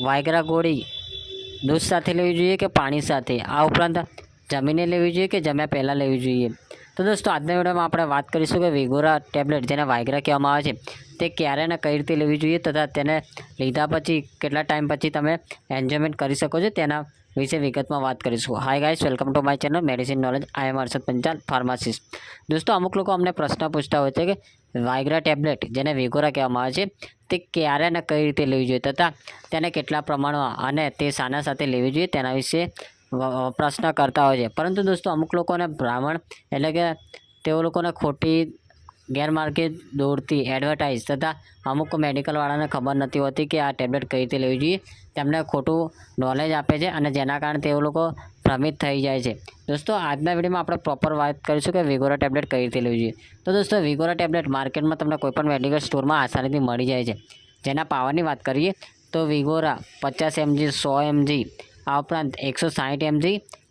વાયગ્રા ગોળી દૂધ સાથે લેવી જોઈએ કે પાણી સાથે, આ ઉપરાંત જમીને લેવી જોઈએ કે જમ્યા પહેલાં લેવી જોઈએ? તો દોસ્તો આજના વિડીયોમાં આપણે વાત કરીશું કે વિગોરા ટેબ્લેટ જેને વાયગ્રા કહેવામાં આવે છે તે ક્યારે અને કઈ રીતે લેવી જોઈએ તથા તેને લીધા પછી કેટલા ટાઈમ પછી તમે એન્જોયમેન્ટ કરી શકો છો તેના વિશે વિગતમાં વાત કરીશું. Hi guys, welcome to my channel medicine knowledge. I am Harshad Panchal, pharmacist. દોસ્તો અમુક લોકો અમને પ્રશ્ન પૂછતા હોય છે કે વાયગ્રા ટેબ્લેટ જેને વિગોરા કહેવામાં આવે છે તે ક્યારે અને કઈ રીતે લેવી જોઈએ તથા તેને કેટલા પ્રમાણમાં અને તે શાના સાથે લેવી જોઈએ તેના વિશે પ્રશ્ન કરતા હોય છે. પરંતુ દોસ્તો અમુક લોકોને બ્રાહ્મણ એટલે કે તેઓ લોકોને ખોટી ગેરમાર્ગે દોડતી એડવર્ટાઇઝ તથા અમુક મેડિકલવાળાને ખબર નથી હોતી કે આ ટેબ્લેટ કઈ રીતે લેવી જોઈએ. તેમને ખોટું નોલેજ આપે છે અને જેના કારણે તેઓ લોકો ભ્રમિત થઈ જાય છે. દોસ્તો આજના વિડીયોમાં આપણે પ્રોપર વાત કરીશું કે વિગોરા ટેબ્લેટ કઈ રીતે લેવી જોઈએ. તો દોસ્તો વિગોરા ટેબ્લેટ માર્કેટમાં તમને કોઈપણ મેડિકલ સ્ટોરમાં આસાનીથી મળી જાય છે. જેના પાવરની વાત કરીએ તો વિગોરા 50 mg, 100 mg, આ ઉપરાંત 160 mg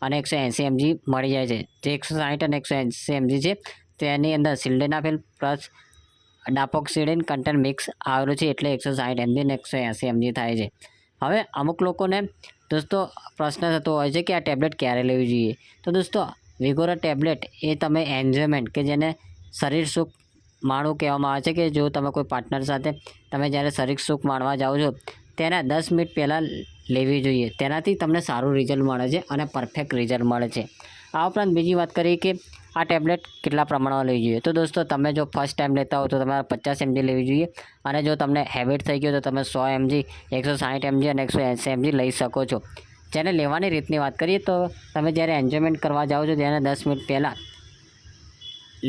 અને 180 mg મળી જાય છે. જે 160 અને 180 mg છે તેની અંદર સિલ્ડેનાફિલ પ્લસ ડાપોક્સિડિન કન્ટેન્ટ મિક્સ આવેલું છે એટલે 160 mg અને 180 mg થાય છે. હવે અમુક લોકોને દોસ્તો પ્રશ્ન થતો હોય છે કે આ ટેબ્લેટ ક્યારે લેવી જોઈએ. તો દોસ્તો વિગોરા ટેબ્લેટ એ તમે એન્જોયમેન્ટ કે જેને શરીર સુખ માણવું કહેવામાં આવે છે કે જો તમે કોઈ પાર્ટનર સાથે તમે જ્યારે શરીર સુખ માણવા જાઓ છો તેના 10 મિનિટ પહેલાં લેવી જોઈએ. તેનાથી તમને સારું રિઝલ્ટ મળે છે અને પરફેક્ટ રિઝલ્ટ મળે છે. આ ઉપરાંત બીજી વાત કરીએ કે આ ટેબ્લેટ કેટલા પ્રમાણમાં લેવી જોઈએ. તો દોસ્તો તમે જો ફર્સ્ટ ટાઈમ લેતા હો તો તમારે 50 mg લેવી જોઈએ અને જો તમને હેબિટ થઈ ગયો તો તમે 100 mg, 160 mg અને 180 mg લઈ શકો છો. જેને લેવાની રીતની વાત કરીએ તો તમે જ્યારે એન્જોયમેન્ટ કરવા જાઓ છો ત્યારે 10 મિનિટ પહેલાં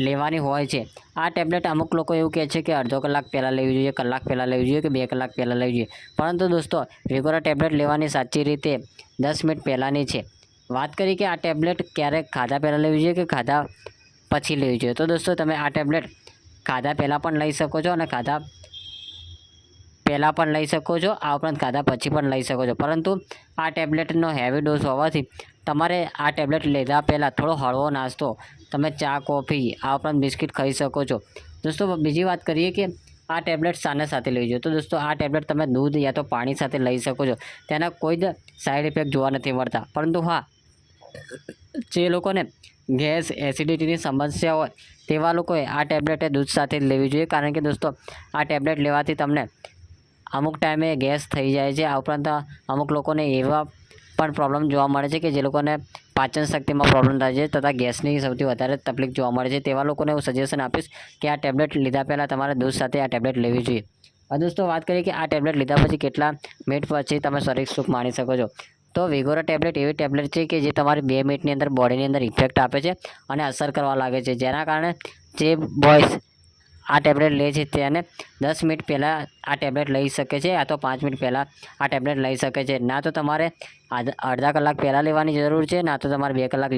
લેવાની હોય છે. આ ટેબ્લેટ અમુક લોકો એવું કહે છે કે અડધો કલાક પહેલાં લેવી જોઈએ, કલાક પહેલાં લેવી જોઈએ કે 2 કલાક પહેલાં લેવી જોઈએ. પરંતુ દોસ્તો વિગોરા ટેબ્લેટ લેવાની સાચી રીતે 10 મિનિટ પહેલાંની છે. વાત કરી કે આ ટેબ્લેટ ક્યારે ખાધા પહેલાં લેવી જોઈએ કે ખાધા પછી લેવી જોઈએ. તો દોસ્તો તમે આ ટેબ્લેટ ખાધા પહેલાં પણ લઈ શકો છો અને ખાધા પહેલાં પણ લઈ શકો છો, આ ઉપરાંત ખાધા પછી પણ લઈ શકો છો. પરંતુ આ ટેબ્લેટનો હેવી ડોઝ હોવાથી તમારે આ ટેબ્લેટ લીધા પહેલાં થોડો હળવો નાસ્તો, તમે ચા, કોફી, આ ઉપરાંત બિસ્કિટ ખાઈ શકો છો. દોસ્તો બીજી વાત કરીએ કે આ ટેબ્લેટ શાના સાથે લેવી જોઈએ. તો દોસ્તો આ ટેબ્લેટ તમે દૂધ યા તો પાણી સાથે લઈ શકો છો. તેના કોઈ જ સાઈડ ઇફેક્ટ જોવા નથી મળતા. પરંતુ હા, જે લોકોને ગેસ, એસિડિટીની સમસ્યા હોય તેવા લોકોએ આ ટેબ્લેટ દૂધ સાથે જ લેવી જોઈએ. કારણ કે દોસ્તો આ ટેબ્લેટ લેવાથી તમને અમુક ટાઈમે ગેસ થઈ જાય છે. આ ઉપરાંત અમુક લોકોને એવા પણ પ્રોબ્લેમ જોવા મળે છે કે જે લોકોને પાચન શક્તિમાં પ્રોબ્લેમ થાય છે તથા ગેસની સૌથી વધારે તકલીફ જોવા મળે છે. તેવા લોકોને હું સજેશન આપીશ કે આ ટેબ્લેટ લીધા પહેલાં તમારે દૂધ સાથે આ ટેબ્લેટ લેવી જોઈએ. હવે દોસ્તો વાત કરીએ કે આ ટેબ્લેટ લીધા પછી કેટલા મિનિટ પછી તમે શરીર સુખ માણી શકો છો. તો વિગોરા ટેબ્લેટ એવી ટેબ્લેટ છે કે જે તમારી 2 મિનિટની અંદર બોડીની અંદર ઇફેક્ટ આપે છે અને અસર કરવા લાગે છે. જેના કારણે જે બોયઝ આ ટેબ્લેટ લે છે તેને 10 મિનિટ પહેલાં આ ટેબ્લેટ લઈ શકે છે યા તો 5 મિનિટ પહેલાં આ ટેબ્લેટ લઈ શકે છે. ના તો તમારે અડધા કલાક પહેલાં લેવાની જરૂર છે, ના તો તમારે 2 કલાક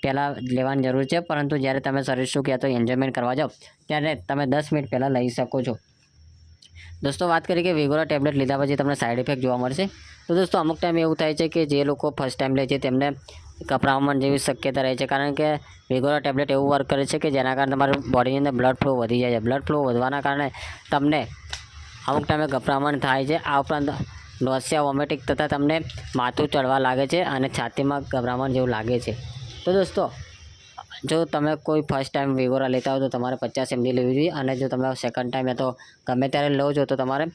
પહેલાં લેવાની જરૂર છે. પરંતુ જ્યારે તમે શરીર સુખ યા તો એન્જોયમેન્ટ કરવા જાઓ ત્યારે તમે 10 મિનિટ પહેલાં લઈ શકો છો. દોસ્તો વાત કરીએ કે વિગોરા ટેબ્લેટ લીધા પછી તમને સાઈડ ઇફેક્ટ જોવા મળશે. તો દોસ્તો અમુક ટાઈમ એવું થાય છે કે જે લોકો ફર્સ્ટ ટાઈમ લે છે તેમને ગભરામણ જેવી શક્યતા રહે છે. કારણ કે વિગોરા ટેબ્લેટ એવું વર્ક કરે છે કે જેના કારણે તમારી બોડીની અંદર બ્લડ ફ્લો વધી જાય છે. બ્લડ ફ્લો વધવાના કારણે તમને અમુક ટાઈમે ગભરામણ થાય છે. આ ઉપરાંત નોસિયા, વોમિટિંગ તથા તમને માથું ચડવા લાગે છે અને છાતીમાં ગભરામણ જેવું લાગે છે. તો દોસ્તો જો તમે કોઈ ફર્સ્ટ ટાઈમ વિગોરા લેતા હો તો તમારે 50 mg લેવી જોઈએ અને જો તમે સેકન્ડ ટાઈમ યા તો ગમે ત્યારે લો છો તો તમારે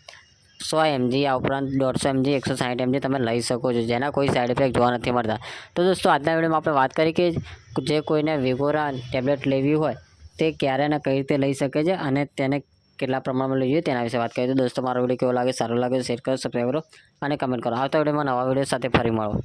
100 mg, આ ઉપરાંત 150 mg, 160 mg તમે લઈ શકો છો. જેના કોઈ સાઈડ ઇફેક્ટ જોવા નથી મળતા. તો દોસ્તો આજના વિડીયોમાં આપણે વાત કરી કે જે કોઈને વિગોરા ટેબ્લેટ લેવી હોય તે ક્યારે અને કઈ રીતે લઈ શકે છે અને તેને કેટલા પ્રમાણમાં લઈ જોઈએ તેના વિશે વાત કરીએ. તો દોસ્તો મારો વિડીયો કેવો લાગે, સારો લાગે તો શેર કરો, સબસ્ક્રાઈબ કરો અને કમેન્ટ કરો. આવતા વિડીયોમાં નવા વિડીયો સાથે ફરી મળો.